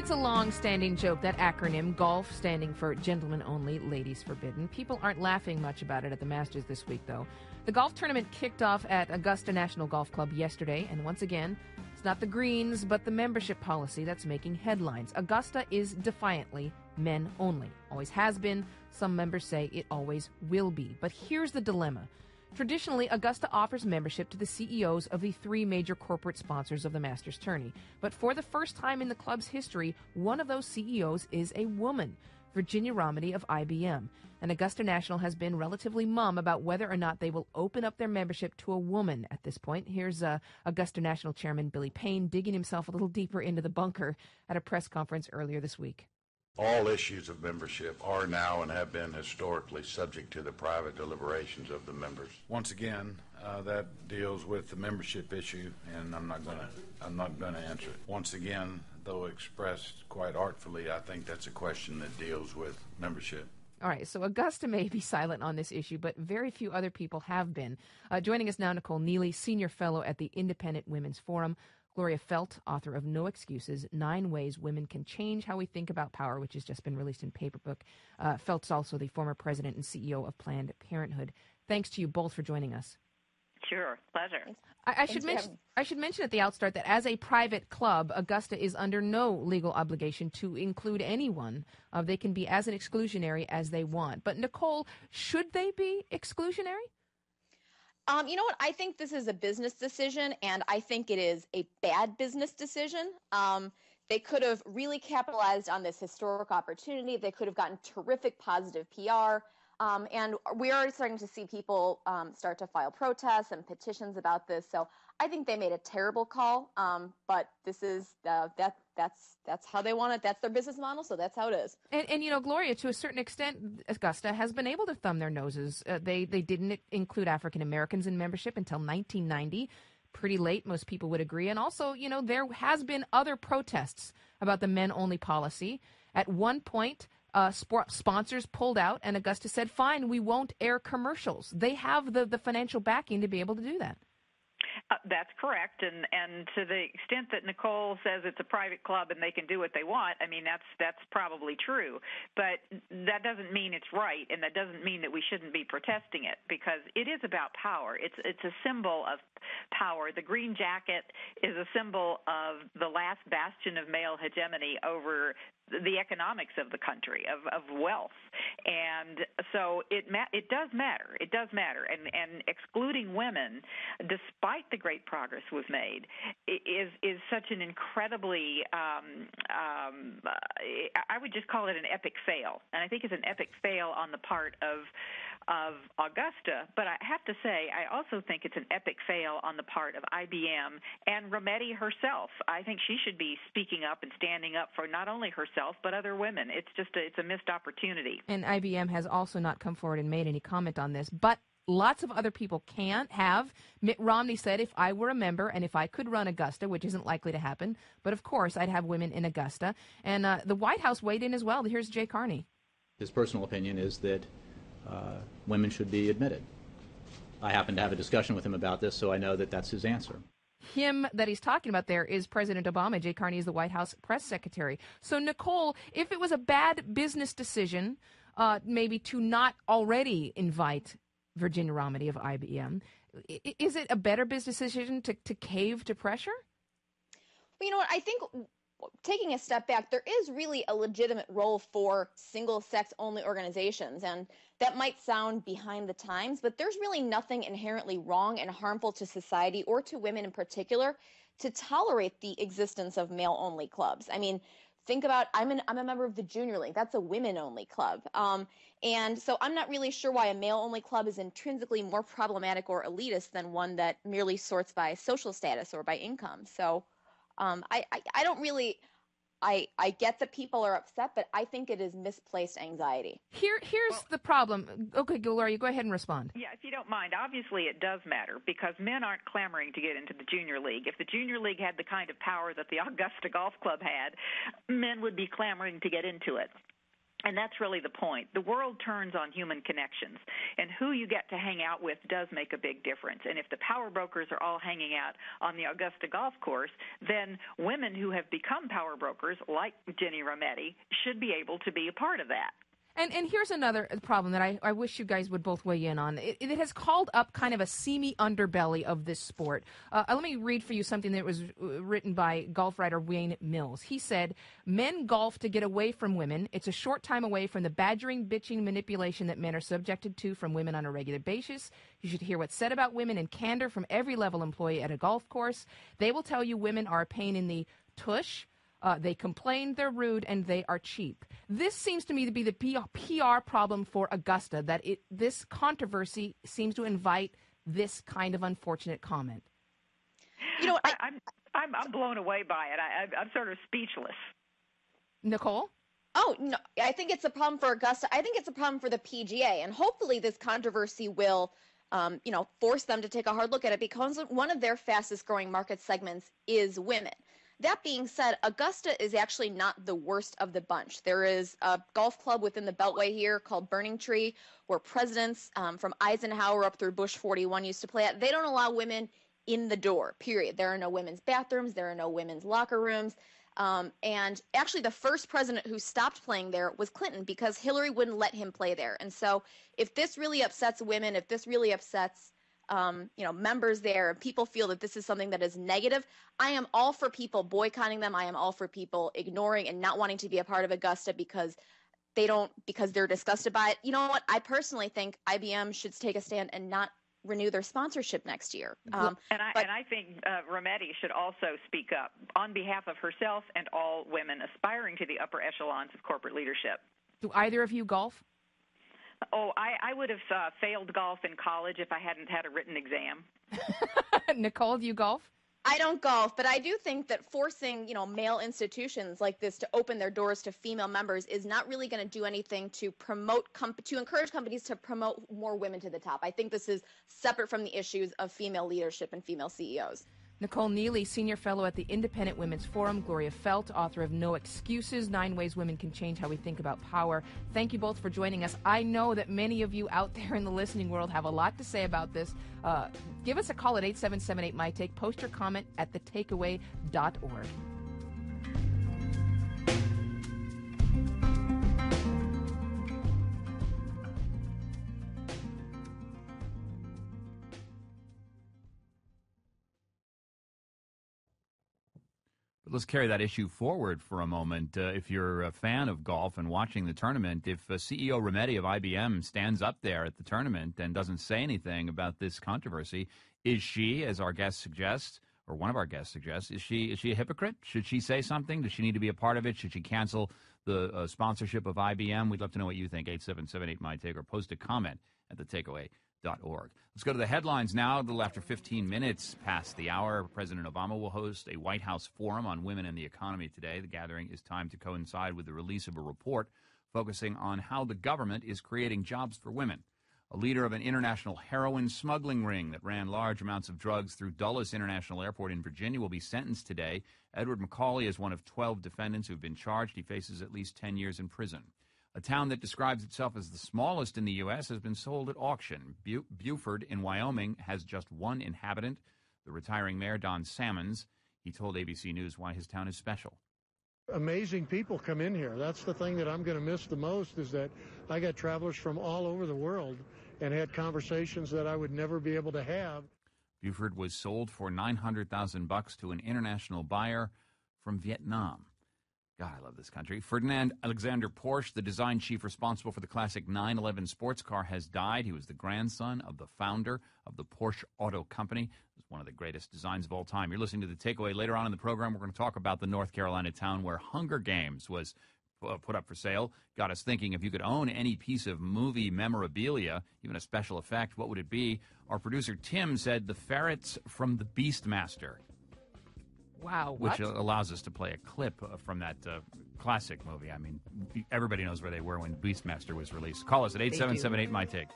It's a long-standing joke, that acronym, GOLF, standing for Gentlemen Only, Ladies Forbidden. People aren't laughing much about it at the Masters this week, though. The golf tournament kicked off at Augusta National Golf Club yesterday, and once again, it's not the greens, but the membership policy that's making headlines. Augusta is defiantly men only. Always has been. Some members say it always will be. But here's the dilemma. Traditionally, Augusta offers membership to the CEOs of the three major corporate sponsors of the Masters tourney. But for the first time in the club's history, one of those CEOs is a woman, Virginia Romedy of IBM. And Augusta National has been relatively mum about whether or not they will open up their membership to a woman at this point. Here's Augusta National Chairman Billy Payne digging himself a little deeper into the bunker at a press conference earlier this week. All issues of membership are now and have been historically subject to the private deliberations of the members. Once again, that deals with the membership issue, and I'm not going to answer it. Once again, though expressed quite artfully, I think that's a question that deals with membership. All right, so Augusta may be silent on this issue, but very few other people have been. Joining us now, Nicole Neely, Senior Fellow at the Independent Women's Forum. Gloria Felt, author of No Excuses, 9 Ways Women Can Change How We Think About Power, which has just been released in paper book. Felt's also the former president and CEO of Planned Parenthood. Thanks to you both for joining us. Sure, pleasure. I should mention at the outstart that as a private club, Augusta is under no legal obligation to include anyone. They can be as an exclusionary as they want. But Nicole, should they be exclusionary? You know what? I think this is a business decision, and I think it is a bad business decision. They could have really capitalized on this historic opportunity. They could have gotten terrific positive PR. And we're already starting to see people start to file protests and petitions about this. So I think they made a terrible call. But this is that's how they want it. That's their business model. So that's how it is. And you know, Gloria, to a certain extent, Augusta has been able to thumb their noses. They didn't include African Americans in membership until 1990. Pretty late, most people would agree. And also, you know, there has been other protests about the men-only policy. At one point, sponsors pulled out, and Augusta said, fine, we won't air commercials. They have the financial backing to be able to do that. That's correct, and to the extent that Nicole says it's a private club and they can do what they want, I mean, that's probably true. But that doesn't mean it's right, and that doesn't mean that we shouldn't be protesting it, because it is about power. It's a symbol of power. The green jacket is a symbol of the last bastion of male hegemony over the economics of the country, of wealth. And so it does matter. It does matter. And excluding women, despite the great progress we've made, is such an incredibly, I would just call it an epic fail. And I think it's an epic fail on the part of Augusta, but I have to say, I also think it's an epic fail on the part of IBM and Romedy herself. I think she should be speaking up and standing up for not only herself, but other women. It's a missed opportunity. And IBM has also not come forward and made any comment on this, but lots of other people have. Mitt Romney said, if I were a member and if I could run Augusta, which isn't likely to happen, but of course I'd have women in Augusta. And the White House weighed in as well. Here's Jay Carney. His personal opinion is that women should be admitted. I happen to have a discussion with him about this, so I know that that's his answer. Him that he's talking about there is President Obama. Jay Carney is the White House press secretary. So, Nicole, if it was a bad business decision, maybe to not already invite Virginia Romedy of IBM, is it a better business decision to cave to pressure? Well, you know what? I think taking a step back, there is really a legitimate role for single-sex only organizations, and that might sound behind the times, but there's really nothing inherently wrong and harmful to society or to women in particular to tolerate the existence of male-only clubs. I mean, think about, I'm a member of the Junior League. That's a women-only club. And so I'm not really sure why a male-only club is intrinsically more problematic or elitist than one that merely sorts by social status or by income. So I don't really, I get that people are upset, but I think it is misplaced anxiety. Here's the problem. Okay, Gloria, go ahead and respond. Yeah, if you don't mind, obviously it does matter because men aren't clamoring to get into the Junior League. If the Junior League had the kind of power that the Augusta Golf Club had, men would be clamoring to get into it. And that's really the point. The world turns on human connections, and who you get to hang out with does make a big difference. And if the power brokers are all hanging out on the Augusta golf course, then women who have become power brokers, like Ginny Rometty, should be able to be a part of that. And here's another problem that I wish you guys would both weigh in on. It has called up kind of a seamy underbelly of this sport. Let me read for you something that was written by golf writer Wayne Mills. He said, "Men golf to get away from women. It's a short time away from the badgering, bitching, manipulation that men are subjected to from women on a regular basis. You should hear what's said about women in candor from every level employee at a golf course. They will tell you women are a pain in the tush. They complain, they're rude, and they are cheap." This seems to me to be the PR problem for Augusta, that this controversy seems to invite this kind of unfortunate comment. You know, I'm blown away by it. I'm sort of speechless. Nicole? Oh, no, I think it's a problem for Augusta. I think it's a problem for the PGA, and hopefully this controversy will force them to take a hard look at it, because one of their fastest growing market segments is women. That being said, Augusta is actually not the worst of the bunch. There is a golf club within the Beltway here called Burning Tree, where presidents from Eisenhower up through Bush 41 used to play at. They don't allow women in the door, period. There are no women's bathrooms. There are no women's locker rooms. And actually the first president who stopped playing there was Clinton, because Hillary wouldn't let him play there. And so if this really upsets women, if this really upsets members there, and people feel that this is something that is negative, I am all for people boycotting them. I am all for people ignoring and not wanting to be a part of Augusta because they're disgusted by it. You know what? I personally think IBM should take a stand and not renew their sponsorship next year. And I think Rometty should also speak up on behalf of herself and all women aspiring to the upper echelons of corporate leadership. Do either of you golf? Oh, I would have failed golf in college if I hadn't had a written exam. Nicole, do you golf? I don't golf, but I do think that forcing, male institutions like this to open their doors to female members is not really going to do anything to encourage companies to promote more women to the top. I think this is separate from the issues of female leadership and female CEOs. Nicole Neely, Senior Fellow at the Independent Women's Forum. Gloria Felt, author of No Excuses, 9 Ways Women Can Change How We Think About Power. Thank you both for joining us. I know that many of you out there in the listening world have a lot to say about this. Give us a call at 877-8-MY-TAKE. Post your comment at thetakeaway.org. But let's carry that issue forward for a moment. If you're a fan of golf and watching the tournament, if CEO Rometty of IBM stands up there at the tournament and doesn't say anything about this controversy, is she, as our guest suggests, or one of our guests suggests, is she a hypocrite? Should she say something? Does she need to be a part of it? Should she cancel the sponsorship of IBM? We'd love to know what you think. 877-8-MY-TAKE, or post a comment at thetakeaway.org. Let's go to the headlines now. A little after 15 minutes past the hour, President Obama will host a White House forum on women and the economy today. The gathering is timed to coincide with the release of a report focusing on how the government is creating jobs for women. A leader of an international heroin smuggling ring that ran large amounts of drugs through Dulles International Airport in Virginia will be sentenced today. Edward McCauley is one of 12 defendants who have been charged. He faces at least 10 years in prison. A town that describes itself as the smallest in the U.S. has been sold at auction. Buford in Wyoming has just one inhabitant, the retiring mayor, Don Salmons. He told ABC News why his town is special. Amazing people come in here. That's the thing that I'm going to miss the most, is that I got travelers from all over the world and had conversations that I would never be able to have. Buford was sold for $900,000 to an international buyer from Vietnam. God, I love this country. Ferdinand Alexander Porsche, the design chief responsible for the classic 911 sports car, has died. He was the grandson of the founder of the Porsche Auto Company. It was one of the greatest designs of all time. You're listening to The Takeaway. Later on in the program, we're going to talk about the North Carolina town where Hunger Games was put up for sale. Got us thinking, if you could own any piece of movie memorabilia, even a special effect, what would it be? Our producer, Tim, said the ferrets from the Beastmaster. Wow, what? Which allows us to play a clip from that classic movie. I mean, everybody knows where they were when Beastmaster was released. Call us at 877-8-MY-TAKE.